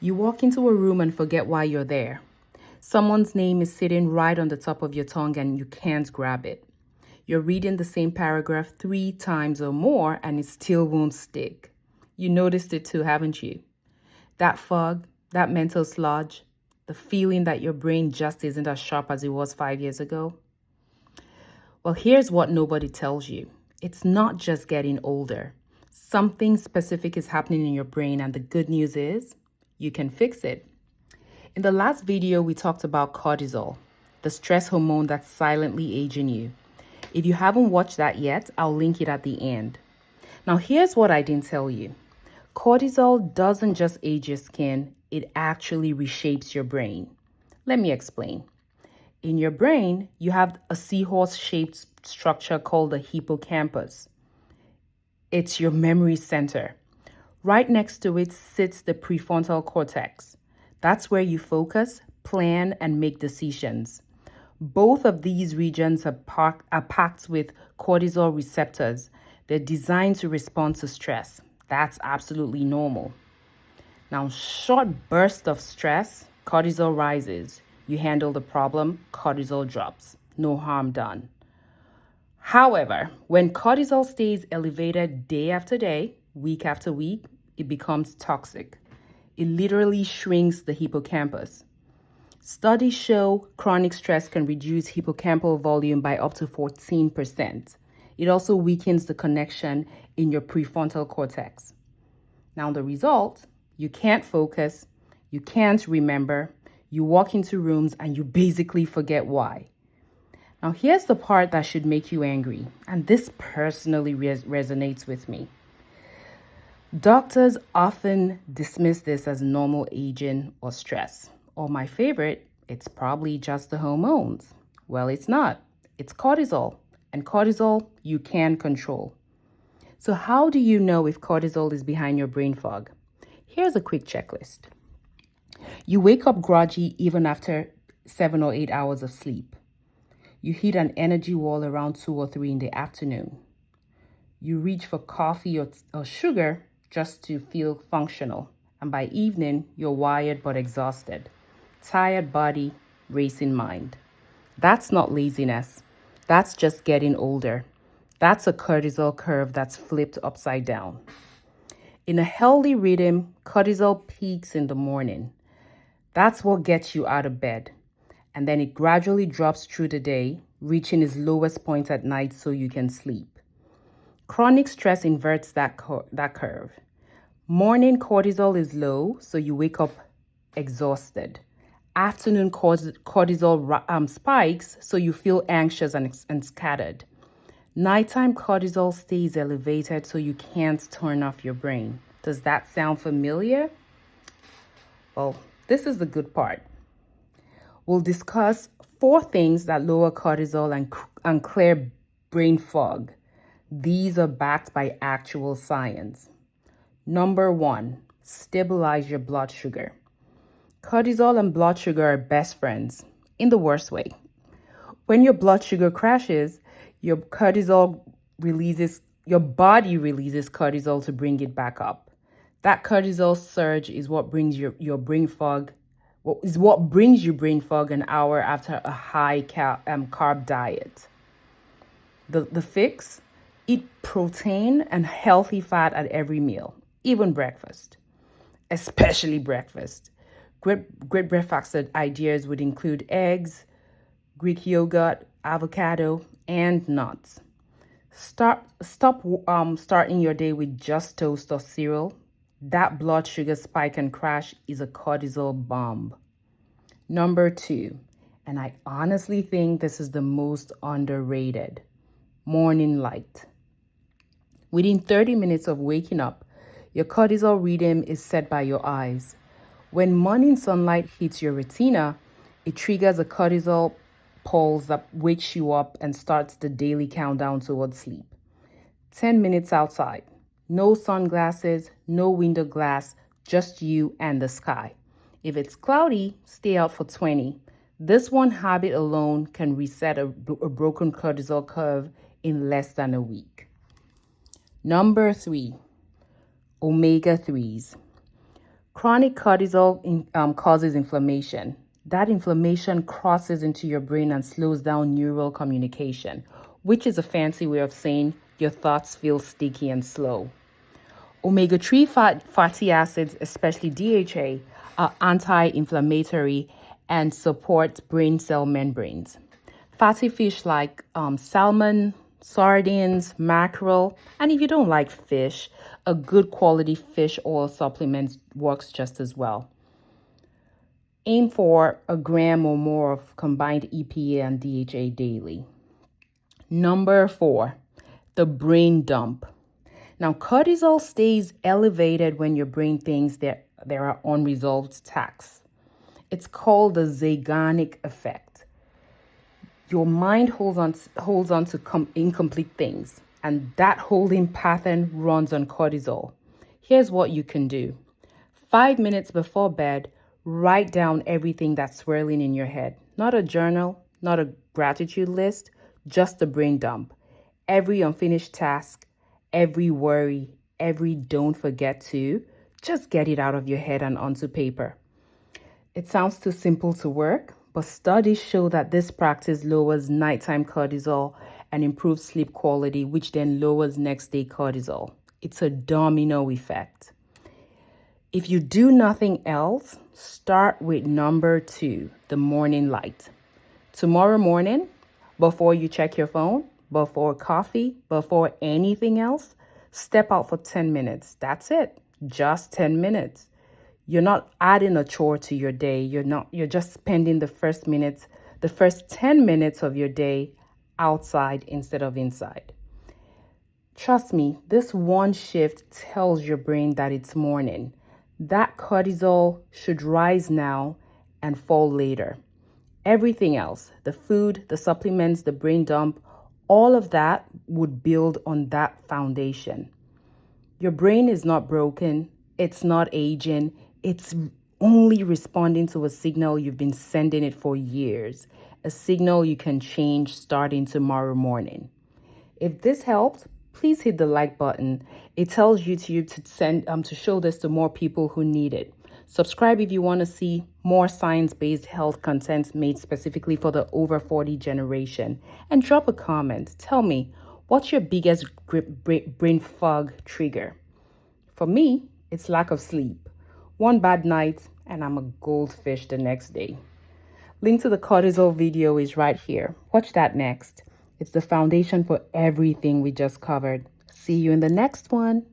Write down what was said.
You walk into a room and forget why you're there. Someone's name is sitting right on the top of your tongue and you can't grab it. You're reading the same paragraph 3 times or more and it still won't stick. You noticed it too, haven't you? That fog, that mental sludge, the feeling that your brain just isn't as sharp as it was 5 years ago. Well, here's what nobody tells you. It's not just getting older. Something specific is happening in your brain, and the good news is you can fix it. In the last video, we talked about cortisol, the stress hormone that's silently aging you. If you haven't watched that yet, I'll link it at the end. Now, here's what I didn't tell you. Cortisol doesn't just age your skin, it actually reshapes your brain. Let me explain. In your brain, you have a seahorse-shaped structure called the hippocampus. It's your memory center. Right next to it sits the prefrontal cortex. That's where you focus, plan, and make decisions. Both of these regions are packed with cortisol receptors. They're designed to respond to stress. That's absolutely normal. Now, short bursts of stress, cortisol rises. You handle the problem, cortisol drops. No harm done. However, when cortisol stays elevated day after day, week after week, it becomes toxic. It literally shrinks the hippocampus. Studies show chronic stress can reduce hippocampal volume by up to 14%. It also weakens the connection in your prefrontal cortex. Now, the result, you can't focus, you can't remember, you walk into rooms and you basically forget why. Now, here's the part that should make you angry, and this personally resonates with me. Doctors often dismiss this as normal aging or stress. Or my favorite, it's probably just the hormones. Well, it's not. It's cortisol. And cortisol, you can control. So how do you know if cortisol is behind your brain fog? Here's a quick checklist. You wake up groggy even after 7 or 8 hours of sleep. You hit an energy wall around 2 or 3 in the afternoon. You reach for coffee or sugar just to feel functional. And by evening, you're wired but exhausted. Tired body, racing mind. That's not laziness. That's just getting older. That's a cortisol curve that's flipped upside down. In a healthy rhythm, cortisol peaks in the morning. That's what gets you out of bed. And then it gradually drops through the day, reaching its lowest point at night so you can sleep. Chronic stress inverts that curve. Morning cortisol is low, so you wake up exhausted. Afternoon cortisol spikes, so you feel anxious and scattered. Nighttime cortisol stays elevated, so you can't turn off your brain. Does that sound familiar? Well, this is the good part. We'll discuss 4 things that lower cortisol and clear brain fog. These are backed by actual science. Number 1, stabilize your blood sugar. Cortisol and blood sugar are best friends, in the worst way. When your blood sugar crashes, your body releases cortisol to bring it back up. That cortisol surge is what brings your brain fog. What brings you brain fog an hour after a high carb diet. The fix: eat protein and healthy fat at every meal, even breakfast, especially breakfast. Great breakfast ideas would include eggs, Greek yogurt, avocado, and nuts. Stop starting your day with just toast or cereal. That blood sugar spike and crash is a cortisol bomb. Number 2, and I honestly think this is the most underrated, morning light. Within 30 minutes of waking up, your cortisol rhythm is set by your eyes. When morning sunlight hits your retina, it triggers a cortisol pulse that wakes you up and starts the daily countdown towards sleep. 10 minutes outside. No sunglasses, no window glass, just you and the sky. If it's cloudy, stay out for 20. This one habit alone can reset a broken cortisol curve in less than a week. Number 3, omega-3s. Chronic cortisol causes inflammation. That inflammation crosses into your brain and slows down neural communication, which is a fancy way of saying your thoughts feel sticky and slow. Omega-3 fatty acids, especially DHA, are anti-inflammatory and support brain cell membranes. Fatty fish like salmon, sardines, mackerel, and if you don't like fish, a good quality fish oil supplement works just as well. Aim for a gram or more of combined EPA and DHA daily. Number 4, the brain dump. Now, cortisol stays elevated when your brain thinks that there are unresolved tasks. It's called the Zeigarnik effect. Your mind holds on to incomplete things, and that holding pattern runs on cortisol. Here's what you can do. 5 minutes before bed, write down everything that's swirling in your head. Not a journal, not a gratitude list, just a brain dump. Every unfinished task, every worry, every don't forget to, just get it out of your head and onto paper. It sounds too simple to work, but studies show that this practice lowers nighttime cortisol and improves sleep quality, which then lowers next day cortisol. It's a domino effect. If you do nothing else, start with number 2, the morning light. Tomorrow morning, before you check your phone, before coffee, before anything else, step out for 10 minutes. That's it. Just 10 minutes. You're not adding a chore to your day. You're just spending the first 10 minutes of your day outside instead of inside. Trust me, this one shift tells your brain that it's morning. That cortisol should rise now and fall later. Everything else, the food, the supplements, the brain dump, all of that would build on that foundation. Your brain is not broken. It's not aging. It's only responding to a signal you've been sending it for years, a signal you can change starting tomorrow morning. If this helped, please hit the like button. It tells YouTube to show this to more people who need it. Subscribe if you want to see more science-based health content made specifically for the over 40 generation. And drop a comment. Tell me, what's your biggest brain fog trigger? For me, it's lack of sleep. One bad night and I'm a goldfish the next day. Link to the cortisol video is right here. Watch that next. It's the foundation for everything we just covered. See you in the next one.